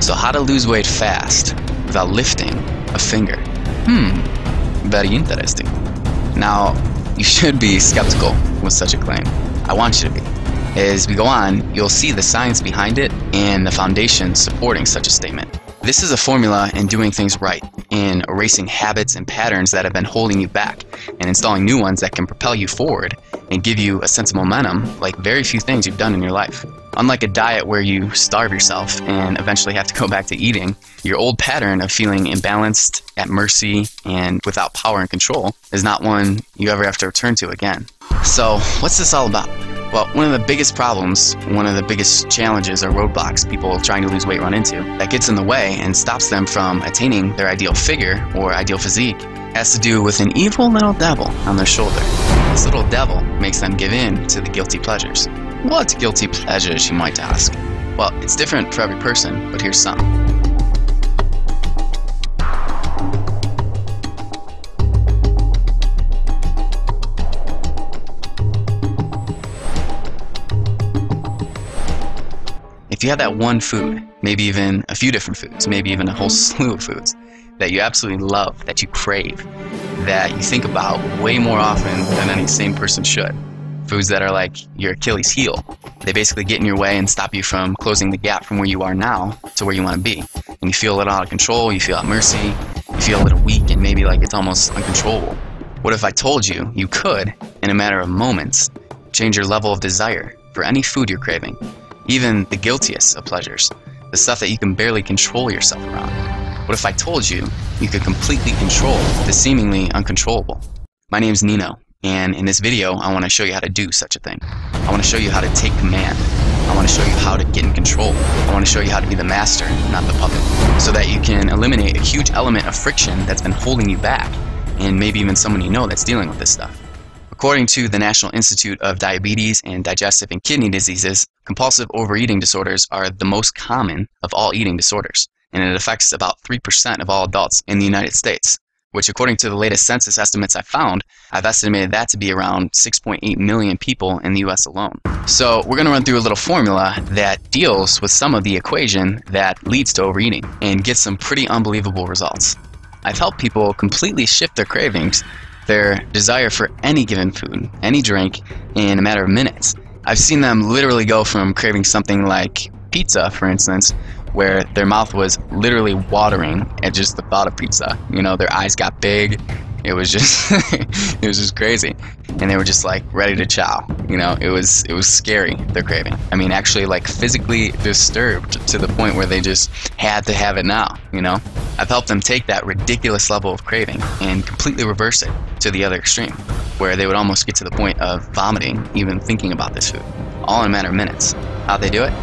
So how to lose weight fast without lifting a finger? Very interesting. Now, you should be skeptical with such a claim. I want you to be. As we go on, you'll see the science behind it and the foundation supporting such a statement. This is a formula in doing things right, in erasing habits and patterns that have been holding you back, and installing new ones that can propel you forward and give you a sense of momentum like very few things you've done in your life. Unlike a diet where you starve yourself and eventually have to go back to eating, your old pattern of feeling imbalanced, at mercy, and without power and control is not one you ever have to return to again. So, what's this all about? Well, one of the biggest problems, one of the biggest challenges or roadblocks people trying to lose weight run into that gets in the way and stops them from attaining their ideal figure or ideal physique has to do with an evil little devil on their shoulder. This little devil makes them give in to the guilty pleasures. What guilty pleasures, you might ask? Well, it's different for every person, but here's some. If you have that one food, maybe even a few different foods, maybe even a whole slew of foods that you absolutely love, that you crave, that you think about way more often than any sane person should, foods that are like your Achilles heel. They basically get in your way and stop you from closing the gap from where you are now to where you want to be. And you feel a little out of control, you feel at mercy, you feel a little weak, and maybe like it's almost uncontrollable. What if I told you you could, in a matter of moments, change your level of desire for any food you're craving? Even the guiltiest of pleasures, the stuff that you can barely control yourself around. What if I told you you could completely control the seemingly uncontrollable? My name's Nino, and in this video I want to show you how to do such a thing. I want to show you how to take command. I want to show you how to get in control. I want to show you how to be the master, not the puppet, so that you can eliminate a huge element of friction that's been holding you back, and maybe even someone you know that's dealing with this stuff. According to the National Institute of Diabetes and Digestive and Kidney Diseases, compulsive overeating disorders are the most common of all eating disorders, and it affects about 3% of all adults in the United States, which according to the latest census estimates I found, I've estimated that to be around 6.8 million people in the US alone. So we're going to run through a little formula that deals with some of the equation that leads to overeating and get some pretty unbelievable results. I've helped people completely shift their cravings, their desire for any given food, any drink, in a matter of minutes. I've seen them literally go from craving something like pizza, for instance, where their mouth was literally watering at just the thought of pizza. You know, their eyes got big. It was just it was just crazy, and they were just like ready to chow. You know, it was scary, their craving. I mean, actually like physically disturbed to the point where they just had to have it now. You know, I've helped them take that ridiculous level of craving and completely reverse it to the other extreme, where they would almost get to the point of vomiting even thinking about this food, all in a matter of minutes. How'd they do it?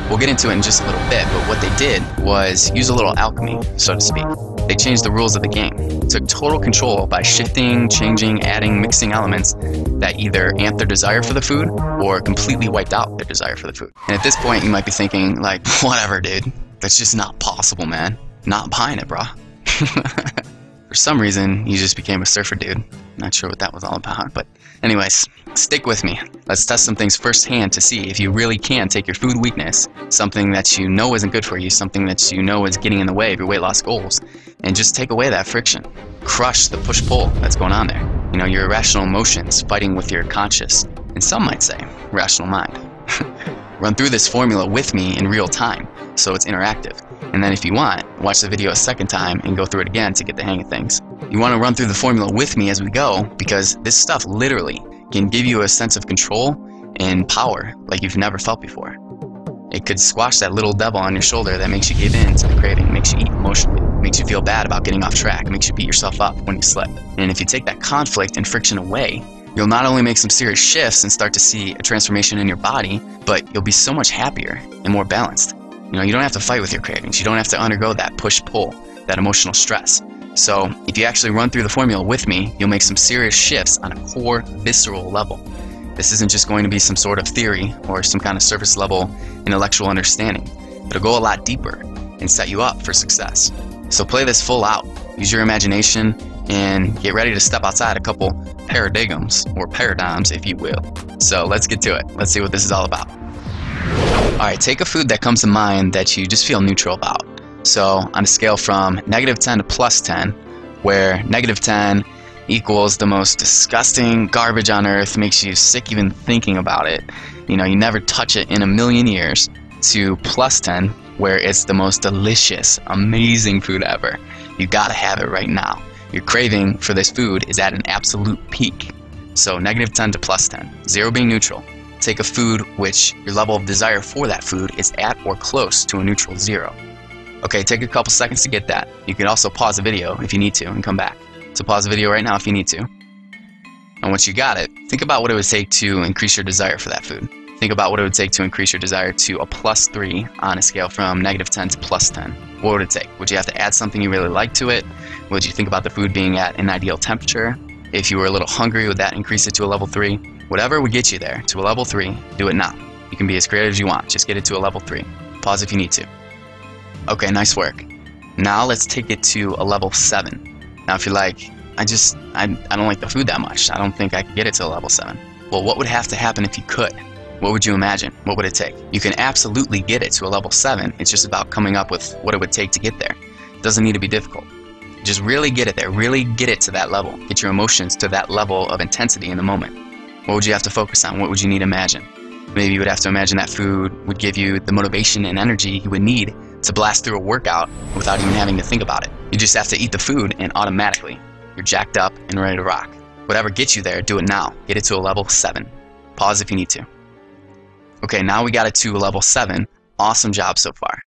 We'll get into it in just a little bit, but what they did was use a little alchemy, so to speak. They changed the rules of the game, took total control by shifting, changing, adding, mixing elements that either amped their desire for the food or completely wiped out their desire for the food. And at this point, you might be thinking, like, whatever, dude. That's just not possible, man. Not buying it, brah. For some reason, you just became a surfer dude. Not sure what that was all about, but anyways, stick with me. Let's test some things firsthand to see if you really can take your food weakness, something that you know isn't good for you, something that you know is getting in the way of your weight loss goals, and just take away that friction. Crush the push-pull that's going on there. You know, your irrational emotions fighting with your conscious, and some might say, rational mind. Run through this formula with me in real time, so it's interactive. And then if you want, watch the video a second time and go through it again to get the hang of things. You want to run through the formula with me as we go, because this stuff literally can give you a sense of control and power like you've never felt before. It could squash that little devil on your shoulder that makes you give in to the craving, makes you eat emotionally, makes you feel bad about getting off track, makes you beat yourself up when you slip. And if you take that conflict and friction away, you'll not only make some serious shifts and start to see a transformation in your body, but you'll be so much happier and more balanced. You know, you don't have to fight with your cravings. You don't have to undergo that push-pull, that emotional stress. So if you actually run through the formula with me, you'll make some serious shifts on a core, visceral level. This isn't just going to be some sort of theory or some kind of surface level intellectual understanding. It'll go a lot deeper and set you up for success. So play this full out. Use your imagination and get ready to step outside a couple paradigms, or paradigms if you will. So let's get to it. Let's see what this is all about. Alright, take a food that comes to mind that you just feel neutral about. So on a scale from -10 to +10, where -10 equals the most disgusting garbage on earth, makes you sick even thinking about it, you never touch it in a million years, to +10, where it's the most delicious, amazing food ever. You gotta have it right now. Your craving for this food is at an absolute peak. So -10 to +10, 0 being neutral. Take a food which your level of desire for that food is at or close to a neutral 0. Okay, take a couple seconds to get that. You can also pause the video if you need to and come back. So pause the video right now if you need to. And once you got it, think about what it would take to increase your desire for that food. Think about what it would take to increase your desire to a +3 on a scale from -10 to +10. What would it take? Would you have to add something you really like to it? Would you think about the food being at an ideal temperature? If you were a little hungry, would that increase it to a level 3? Whatever would get you there to a level 3, do it now. You can be as creative as you want. Just get it to a level 3. Pause if you need to. Okay, nice work. Now let's take it to a level 7. Now if you're like, I don't like the food that much. I don't think I could get it to a level 7. Well, what would have to happen if you could? What would you imagine? What would it take? You can absolutely get it to a level 7. It's just about coming up with what it would take to get there. It doesn't need to be difficult. Just really get it there. Really get it to that level. Get your emotions to that level of intensity in the moment. What would you have to focus on? What would you need to imagine? Maybe you would have to imagine that food would give you the motivation and energy you would need to blast through a workout without even having to think about it. You just have to eat the food and automatically you're jacked up and ready to rock. Whatever gets you there, do it now. Get it to a level 7. Pause if you need to. Okay, now we got it to a level 7. Awesome job so far.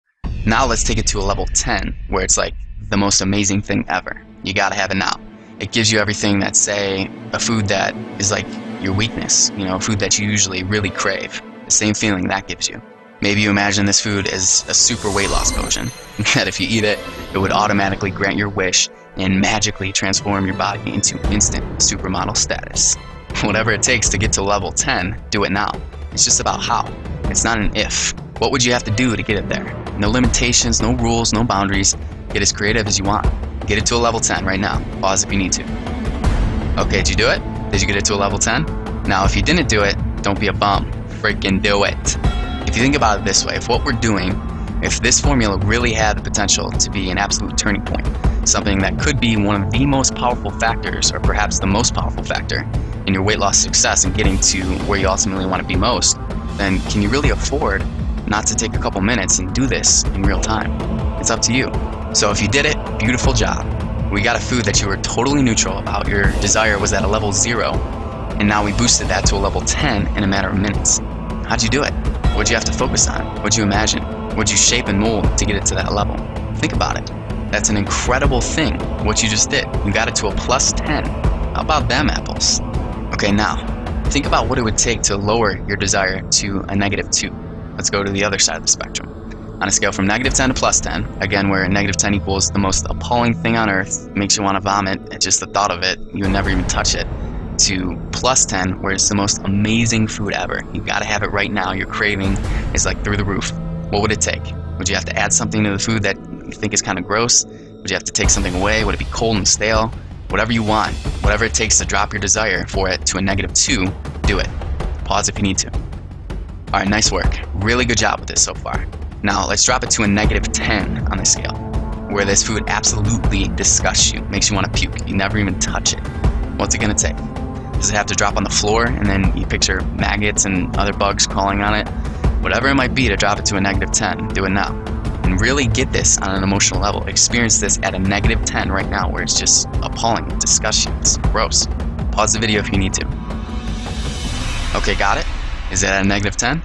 Now let's take it to a level 10, where it's like the most amazing thing ever. You gotta have it now. It gives you everything that, say, a food that is like your weakness, a food that you usually really crave. The same feeling that gives you. Maybe you imagine this food as a super weight loss potion, that if you eat it, it would automatically grant your wish and magically transform your body into instant supermodel status. Whatever it takes to get to level 10, do it now. It's just about how. It's not an if. What would you have to do to get it there? No limitations, no rules, no boundaries. Get as creative as you want. Get it to a level 10 right now. Pause if you need to. Okay, did you do it? Did you get it to a level 10? Now, if you didn't do it, don't be a bum. Freaking do it. If you think about it this way, if what we're doing, if this formula really had the potential to be an absolute turning point, something that could be one of the most powerful factors, or perhaps the most powerful factor, in your weight loss success and getting to where you ultimately want to be most, then can you really afford not to take a couple minutes and do this in real time? It's up to you. So if you did it, beautiful job. We got a food that you were totally neutral about. Your desire was at a level 0, and now we boosted that to a level 10 in a matter of minutes. How'd you do it? What'd you have to focus on? What'd you imagine? What'd you shape and mold to get it to that level? Think about it. That's an incredible thing, what you just did. You got it to a +10. How about them apples? Okay, now, think about what it would take to lower your desire to a -2. Let's go to the other side of the spectrum. On a scale from -10 to +10, again, where -10 equals the most appalling thing on earth, makes you want to vomit at just the thought of it, you would never even touch it, to +10, where it's the most amazing food ever. You gotta have it right now. Your craving is like through the roof. What would it take? Would you have to add something to the food that you think is kind of gross? Would you have to take something away? Would it be cold and stale? Whatever you want, whatever it takes to drop your desire for it to a -2, do it. Pause if you need to. All right, nice work. Really good job with this so far. Now let's drop it to a -10 on the scale, where this food absolutely disgusts you, makes you want to puke. You never even touch it. What's it gonna take? Does it have to drop on the floor and then you picture maggots and other bugs crawling on it? Whatever it might be to drop it to a -10, do it now. And really get this on an emotional level. Experience this at a -10 right now, where it's just appalling, it disgusts you, it's gross. Pause the video if you need to. Okay, got it? Is it at a -10?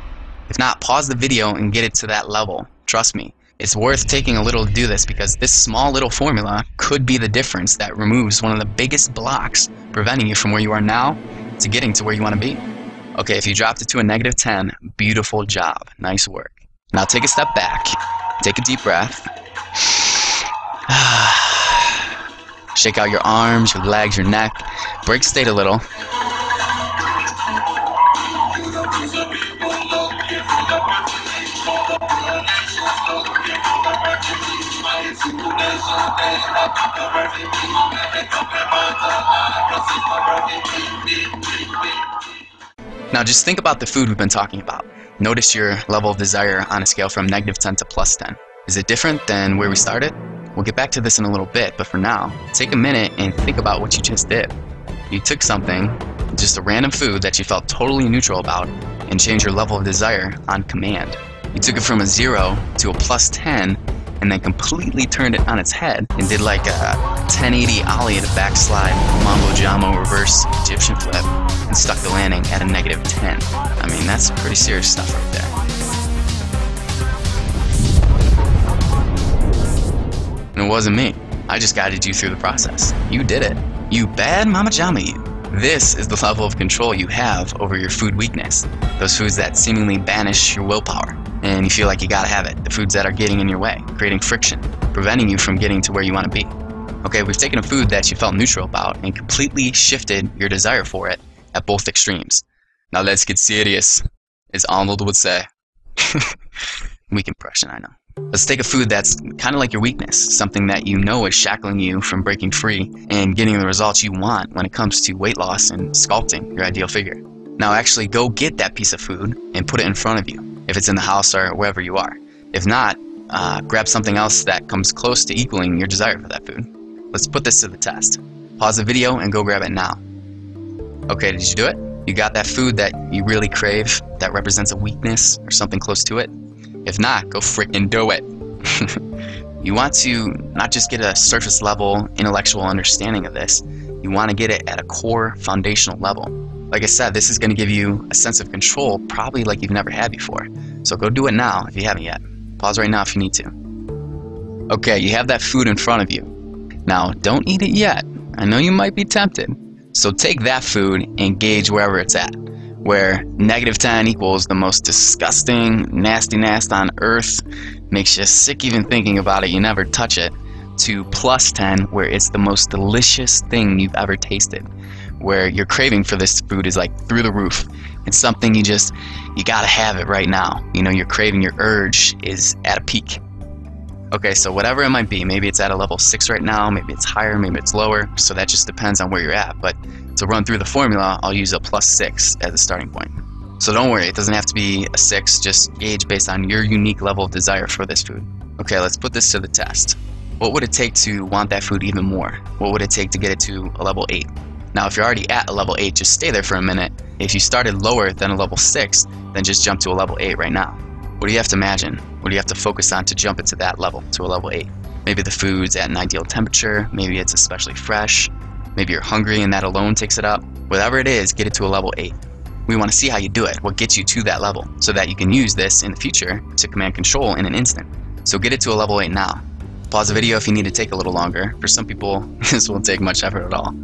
If not, pause the video and get it to that level. Trust me, it's worth taking a little to do this, because this small little formula could be the difference that removes one of the biggest blocks preventing you from where you are now to getting to where you want to be. Okay, if you dropped it to a -10, beautiful job. Nice work. Now take a step back. Take a deep breath. Shake out your arms, your legs, your neck. Break state a little. Now just think about the food we've been talking about. Notice your level of desire on a scale from -10 to +10. Is it different than where we started? We'll get back to this in a little bit, but for now, take a minute and think about what you just did. You took something, just a random food that you felt totally neutral about, and changed your level of desire on command. You took it from a 0 to a +10, and then completely turned it on its head and did like a 1080 ollie at a backslide, mambo jumbo reverse Egyptian flip, and stuck the landing at a -10. I mean, that's some pretty serious stuff right there. And it wasn't me. I just guided you through the process. You did it. You bad mama jama you. This is the level of control you have over your food weakness. Those foods that seemingly banish your willpower, and you feel like you gotta have it. The foods that are getting in your way, creating friction, preventing you from getting to where you want to be. Okay, we've taken a food that you felt neutral about and completely shifted your desire for it at both extremes. Now let's get serious, as Arnold would say. Weak impression, I know. Let's take a food that's kind of like your weakness, something that you know is shackling you from breaking free and getting the results you want when it comes to weight loss and sculpting your ideal figure. Now actually go get that piece of food and put it in front of you, if it's in the house or wherever you are. If not, grab something else that comes close to equaling your desire for that food. Let's put this to the test. Pause the video and go grab it now. Okay, did you do it? You got that food that you really crave that represents a weakness or something close to it? If not, go freaking do it. You want to not just get a surface level intellectual understanding of this, you want to get it at a core foundational level. Like I said, this is going to give you a sense of control probably like you've never had before. So go do it now if you haven't yet. Pause right now if you need to. Okay, you have that food in front of you. Now, don't eat it yet. I know you might be tempted. So take that food and gauge wherever it's at. Where -10 equals the most disgusting, nasty on earth, makes you sick even thinking about it, you never touch it, to +10 where it's the most delicious thing you've ever tasted, where your craving for this food is like through the roof. It's something you gotta have it right now. You know, your craving, your urge is at a peak. Okay, so whatever it might be, maybe it's at a level 6 right now, maybe it's higher, maybe it's lower, so that just depends on where you're at. But to run through the formula, I'll use a +6 as a starting point. So don't worry, it doesn't have to be a 6, just gauge based on your unique level of desire for this food. Okay, let's put this to the test. What would it take to want that food even more? What would it take to get it to a level 8? Now, if you're already at a level 8, just stay there for a minute. If you started lower than a level 6, then just jump to a level 8 right now. What do you have to imagine? What do you have to focus on to jump into that level, to a level 8? Maybe the food's at an ideal temperature, maybe it's especially fresh, maybe you're hungry and that alone takes it up. Whatever it is, get it to a level 8. We want to see how you do it, what gets you to that level, so that you can use this in the future to command control in an instant. So get it to a level 8 now. Pause the video if you need to take a little longer. For some people, this won't take much effort at all.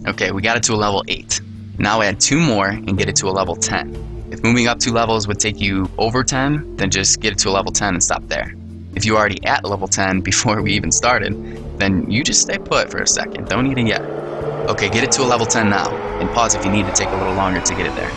Okay, we got it to a level 8. Now add 2 more and get it to a level 10. If moving up 2 levels would take you over 10, then just get it to a level 10 and stop there. If you're already at level 10 before we even started, then you just stay put for a second. Don't eat it yet. Okay, get it to a level 10 now, and pause if you need to take a little longer to get it there.